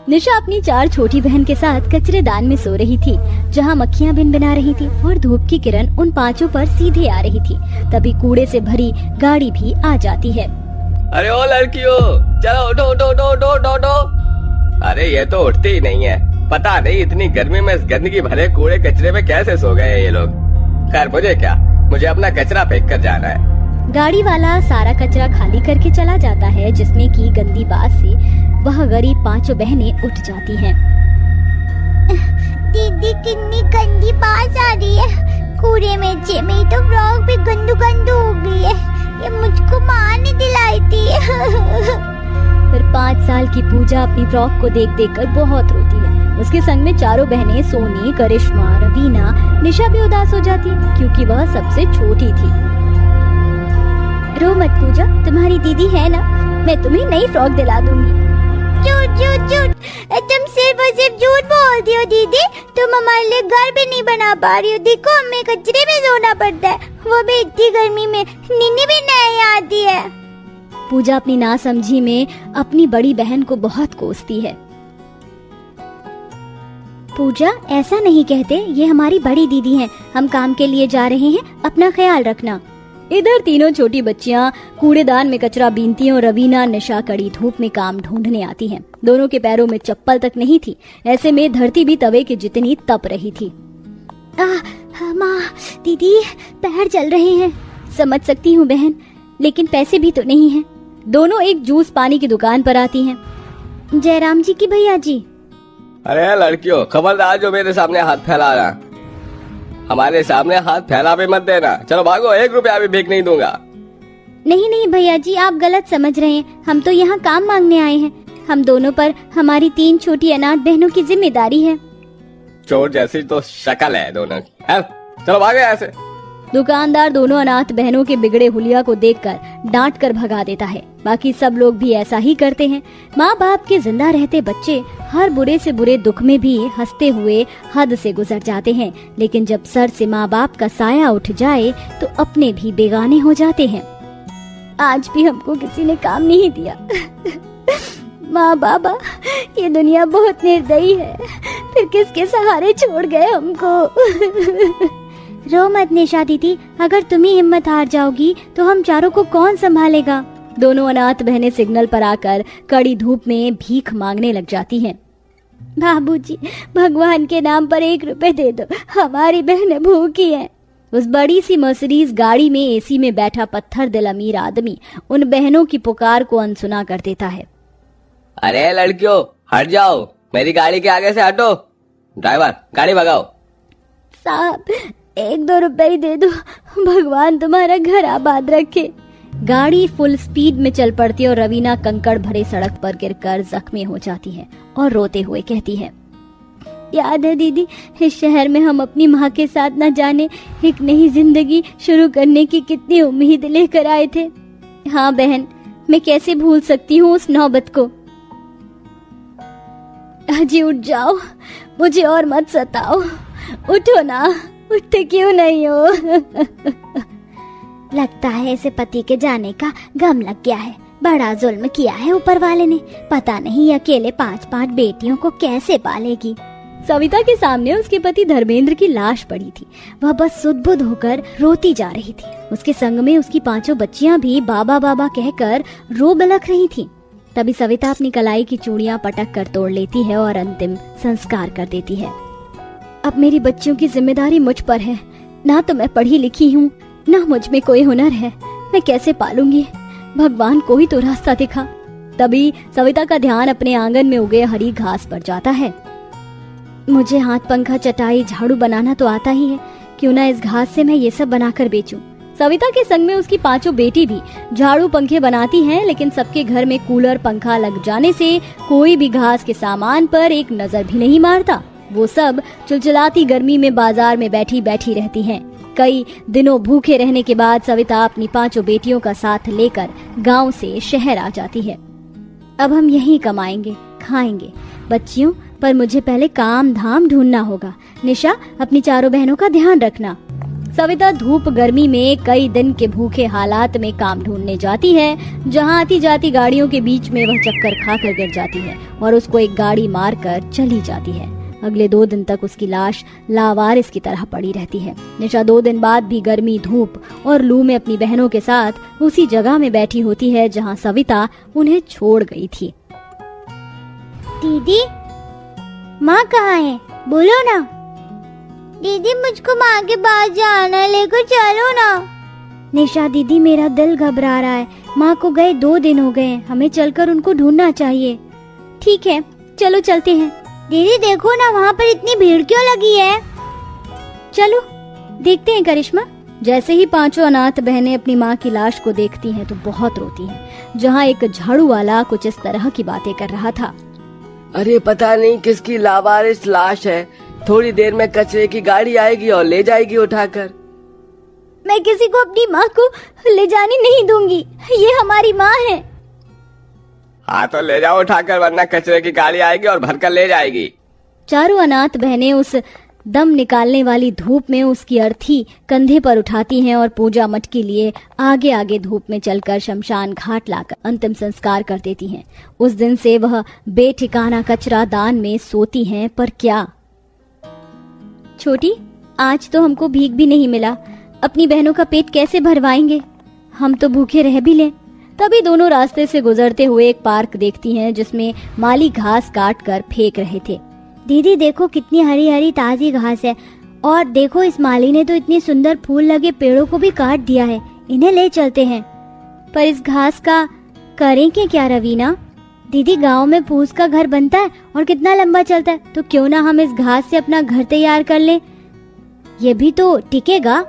निशा अपनी 4 छोटी बहन के साथ कचरेदान में सो रही थी, जहाँ मक्खियाँ भिनभिना रही थी और धूप की किरण उन 5 पर सीधे आ रही थी। तभी कूड़े से भरी गाड़ी भी आ जाती है। अरे ओ लड़कियों, चलो उठो उठो उठो उठो उठो उठो। अरे ये तो उठती ही नहीं है। पता नहीं इतनी गर्मी में इस गंदगी भरे कूड़े कचरे में कैसे सो गए ये लोग। खैर मुझे क्या, मुझे अपना कचरा फेंक कर जाना है। गाड़ी वाला सारा कचरा खाली करके चला जाता है, जिसमें की गंदी बात से वह गरीब 5 बहनें उठ जाती हैं। दीदी कितनी गंदी बात आ रही है। कूड़े में मेरी तो फ्रॉक भी गंदू गंदू हो गई है। ये मुझको माँ ने दिलाई थी। फिर 5 साल की पूजा अपनी फ्रॉक को देख देख कर बहुत रोती है। उसके संग में 4 बहनें सोनी, करिश्मा, रवीना, निशा भी उदास हो जाती है, क्योंकि वह सबसे छोटी थी। रो मत पूजा, तुम्हारी दीदी है ना, मैं तुम्हें नई फ्रॉक दिला दूंगी। झूठ झूठ झूठ, तुम सिर्फ और सिर्फ झूठ बोलती हो दीदी। तुम हमारे लिए घर भी नहीं बना पा रही हो। देखो हमें कचरे में सोना पड़ता है, वो भी इतनी गर्मी में। नींद भी नहीं आती है। पूजा अपनी नासमझी में अपनी बड़ी बहन को बहुत कोसती है। पूजा, ऐसा नहीं कहते, ये हमारी बड़ी दीदी हैं। हम काम के लिए जा रहे हैं, अपना ख्याल रखना। इधर तीनों छोटी बच्चियां कूड़ेदान में कचरा बीनती हैं और रवीना, निशा कड़ी धूप में काम ढूंढने आती हैं। दोनों के पैरों में चप्पल तक नहीं थी। ऐसे में धरती भी तवे के जितनी तप रही थी। माँ, दीदी पैर जल रहे हैं। समझ सकती हूँ बहन, लेकिन पैसे भी तो नहीं हैं। दोनों एक जूस पानी की दुकान पर आती हैं। जयराम जी की भैया जी। अरे लड़कियों, खबरदार जो मेरे सामने हाथ फैला रहा, हमारे सामने हाथ फैला भी मत देना। चलो भागो, 1 रुपया भी भीख नहीं दूंगा। नहीं नहीं भैया जी, आप गलत समझ रहे हैं। हम तो यहाँ काम मांगने आए हैं। हम दोनों पर हमारी 3 छोटी अनाथ बहनों की जिम्मेदारी है। चोर जैसी तो शक्ल है दोनों की। चलो भागे ऐसे। दुकानदार दोनों अनाथ बहनों के बिगड़े हुलिया को देखकर डांट कर भगा देता है। बाकी सब लोग भी ऐसा ही करते हैं। माँ बाप के जिंदा रहते बच्चे हर बुरे से बुरे दुख में भी हंसते हुए हद से गुजर जाते हैं, लेकिन जब सर से माँ बाप का साया उठ जाए तो अपने भी बेगाने हो जाते हैं। आज भी हमको किसी ने काम नहीं दिया। माँ बाबा, ये दुनिया बहुत निर्दयी है। फिर किसके सहारे छोड़ गए हमको। रो मत निशा दीदी, अगर तुम ही हिम्मत हार जाओगी तो हम चारों को कौन संभालेगा। दोनों अनाथ बहनें सिग्नल पर आकर कड़ी धूप में भीख मांगने लग जाती हैं। बाबूजी, भगवान के नाम पर 1 रुपए दे दो, हमारी बहनें भूखी हैं। उस बड़ी सी मर्सिडीज गाड़ी में एसी में बैठा पत्थर दिल अमीर आदमी उन बहनों की पुकार को अनसुना कर देता है। अरे लड़कियों, हट जाओ, मेरी गाड़ी के आगे से हटो। ड्राइवर, गाड़ी भगाओ। साहब, 1-2 रुपए ही दे दो, भगवान तुम्हारा घर आबाद रखे। गाड़ी फुल स्पीड में चल पड़ती है और रवीना कंकड़ भरे सड़क पर गिरकर जख्मी हो जाती है और रोते हुए कहती है, याद है दीदी, इस शहर में हम अपनी माँ के साथ न जाने एक नई जिंदगी शुरू करने की कितनी उम्मीद लेकर आए थे। हाँ बहन, मैं कैसे भूल सकती हूँ उस नौबत को। अजी उठ जाओ, मुझे और मत सताओ। उठो ना, उठते क्यों नहीं हो। लगता है इसे पति के जाने का गम लग गया है। बड़ा जुल्म किया है ऊपर वाले ने। पता नहीं अकेले 5-5 बेटियों को कैसे पालेगी। सविता के सामने उसके पति धर्मेंद्र की लाश पड़ी थी। वह बस सुध-बुध होकर रोती जा रही थी। उसके संग में उसकी 5 बच्चियां भी बाबा बाबा कहकर रो बिलख रही थी। तभी सविता अपनी कलाई की चूड़ियां पटक कर तोड़ लेती है और अंतिम संस्कार कर देती है। अब मेरी बच्चियों की जिम्मेदारी मुझ पर है। ना तो मैं पढ़ी लिखी हूँ, ना मुझ में कोई हुनर है। मैं कैसे पालूंगी? भगवान को ही तो रास्ता दिखा। तभी सविता का ध्यान अपने आंगन में उगे हरी घास पर जाता है। मुझे हाथ पंखा, चटाई, झाड़ू बनाना तो आता ही है। क्यों ना इस घास से मैं ये सब बनाकर बेचूं। सविता के संग में उसकी 5 बेटी भी झाड़ू पंखे बनाती हैं, लेकिन सबके घर में कूलर पंखा लग जाने से कोई भी घास के सामान पर एक नजर भी नहीं मारता। वो सब चिलचिलाती गर्मी में बाजार में बैठी बैठी रहती हैं। कई दिनों भूखे रहने के बाद सविता अपनी 5 बेटियों का साथ लेकर गांव से शहर आ जाती है। अब हम यहीं कमाएंगे, खाएंगे बच्चियों, पर मुझे पहले काम धाम ढूंढना होगा। निशा, अपनी 4 बहनों का ध्यान रखना। सविता धूप गर्मी में कई दिन के भूखे हालात में काम ढूंढने जाती है, जहां आती जाती गाड़ियों के बीच में वह चक्कर खाकर गिर जाती है और उसको एक गाड़ी मारकर चली जाती है। अगले 2 दिन तक उसकी लाश लावारिस की तरह पड़ी रहती है। निशा 2 दिन बाद भी गर्मी, धूप और लू में अपनी बहनों के साथ उसी जगह में बैठी होती है जहां सविता उन्हें छोड़ गई थी। दीदी, माँ कहाँ है? बोलो ना। दीदी, मुझको माँ के पास जाना है, लेकर चलो ना। निशा दीदी, मेरा दिल घबरा रहा है। माँ को गए 2 दिन हो गए, हमें चलकर उनको ढूंढना चाहिए। ठीक है, चलो चलते हैं। दीदी देखो ना, वहाँ पर इतनी भीड़ क्यों लगी है? चलो देखते हैं करिश्मा। जैसे ही 5 अनाथ बहनें अपनी माँ की लाश को देखती हैं तो बहुत रोती हैं। जहाँ एक झाड़ू वाला कुछ इस तरह की बातें कर रहा था। अरे पता नहीं किसकी लावारिस लाश है, थोड़ी देर में कचरे की गाड़ी आएगी और ले जाएगी उठाकर। मैं किसी को अपनी माँ को ले जाने नहीं दूंगी, ये हमारी माँ है। हाँ तो ले जाओ उठाकर, वरना कचरे की गाड़ी आएगी और भरकर ले जाएगी। चारों अनाथ बहनें उस दम निकालने वाली धूप में उसकी अर्थी कंधे पर उठाती हैं और पूजा मठ के लिए आगे आगे धूप में चलकर शमशान घाट लाकर अंतिम संस्कार कर देती हैं। उस दिन से वह बेठिकाना कचरा दान में सोती हैं। पर क्या छोटी, आज तो हमको भीख भी नहीं मिला, अपनी बहनों का पेट कैसे भरवाएंगे? हम तो भूखे रह भी लें। तभी दोनों रास्ते से गुजरते हुए एक पार्क देखती हैं जिसमें माली घास काट कर फेंक रहे थे। दीदी देखो, कितनी हरी हरी ताजी घास है, और देखो इस माली ने तो इतने सुंदर फूल लगे पेड़ों को भी काट दिया है। इन्हें ले चलते हैं। पर इस घास का करेंगे क्या रवीना? दीदी, गांव में फूस का घर बनता है और कितना लंबा चलता है, तो क्यों ना हम इस घास से अपना घर तैयार कर लें? ये भी तो टिकेगा।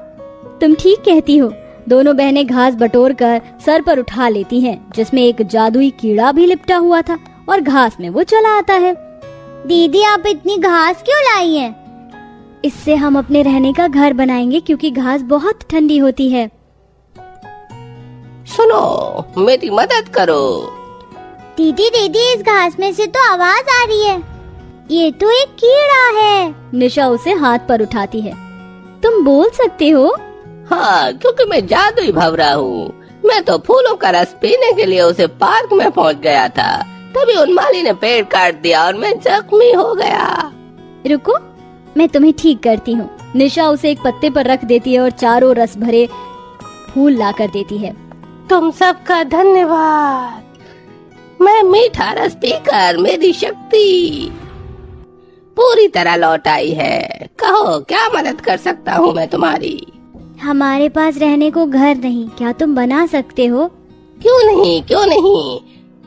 तुम ठीक कहती हो। दोनों बहनें घास बटोर कर सर पर उठा लेती हैं, जिसमें एक जादुई कीड़ा भी लिपटा हुआ था और घास में वो चला आता है। दीदी, आप इतनी घास क्यों लाई हैं? इससे हम अपने रहने का घर बनाएंगे, क्योंकि घास बहुत ठंडी होती है। सुनो, मेरी मदद करो। दीदी दीदी, इस घास में से तो आवाज आ रही है। ये तो एक कीड़ा है। निशा उसे हाथ पर उठाती है। तुम बोल सकते हो? हाँ, क्योंकि मैं जादुई भंवरा हूँ। मैं तो फूलों का रस पीने के लिए उसे पार्क में पहुँच गया था, तभी उन माली ने पेड़ काट दिया और मैं जख्मी हो गया। रुको, मैं तुम्हें ठीक करती हूँ। निशा उसे एक पत्ते पर रख देती है और चारों रस भरे फूल ला कर देती है। तुम सबका धन्यवाद। मैं मीठा रस पीकर मेरी शक्ति पूरी तरह लौट आई है। कहो, क्या मदद कर सकता हूँ मैं तुम्हारी? हमारे पास रहने को घर नहीं, क्या तुम बना सकते हो? क्यों नहीं, क्यों नहीं।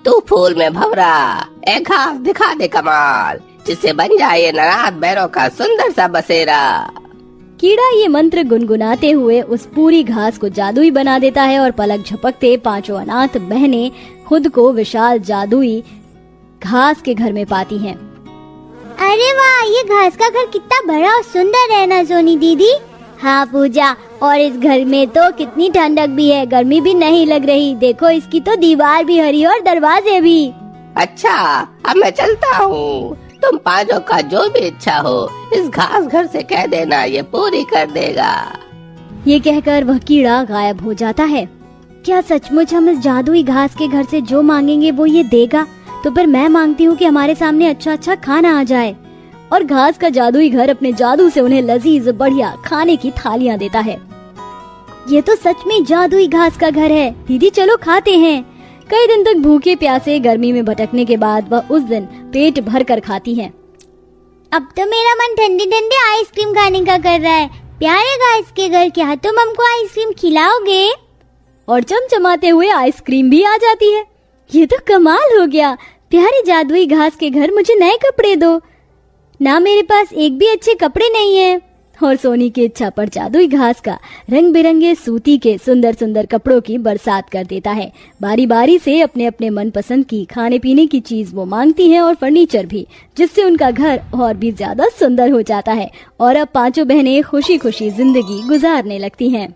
तू फूल में भंवरा, एक घास दिखा दे कमाल, जिससे बन जाए ये नाथ बैरों का सुंदर सा बसेरा। कीड़ा ये मंत्र गुनगुनाते हुए उस पूरी घास को जादुई बना देता है और पलक झपकते 5 अनाथ बहनें खुद को विशाल जादुई घास के घर में पाती हैं। अरे वाह, ये घास का घर कितना बड़ा और सुंदर है ना सोनी दीदी? हाँ पूजा, और इस घर में तो कितनी ठंडक भी है, गर्मी भी नहीं लग रही। देखो, इसकी तो दीवार भी हरी और दरवाजे भी। अच्छा, अब मैं चलता हूँ। तुम 5 का जो भी इच्छा हो इस घास घर से कह देना, ये पूरी कर देगा। ये कहकर वह कीड़ा गायब हो जाता है। क्या सचमुच हम इस जादुई घास के घर से जो मांगेंगे वो ये देगा? तो फिर मैं मांगती हूँ कि हमारे सामने अच्छा अच्छा खाना आ जाए। और घास का जादुई घर अपने जादू से उन्हें लजीज बढ़िया खाने की थालियाँ देता है। ये तो सच में जादुई घास का घर है। दीदी चलो खाते हैं। कई दिन तक भूखे प्यासे गर्मी में भटकने के बाद वह उस दिन पेट भर कर खाती हैं। अब तो मेरा मन ठंडी ठंडी आइसक्रीम खाने का कर रहा है। प्यारे घास के घर, क्या तुम हमको आइसक्रीम खिलाओगे? और चमचमाते हुए आइसक्रीम भी आ जाती है। ये तो कमाल हो गया। प्यारे जादुई घास के घर, मुझे नए कपड़े दो ना, मेरे पास एक भी अच्छे कपड़े नहीं है। और सोनी की इच्छा पर जादुई घास का रंग बिरंगे सूती के सुंदर सुंदर कपड़ों की बरसात कर देता है। बारी बारी से अपने अपने मनपसंद की खाने पीने की चीज वो मांगती हैं और फर्नीचर भी, जिससे उनका घर और भी ज्यादा सुंदर हो जाता है। और अब 5 बहनें खुशी खुशी जिंदगी गुजारने लगती हैं।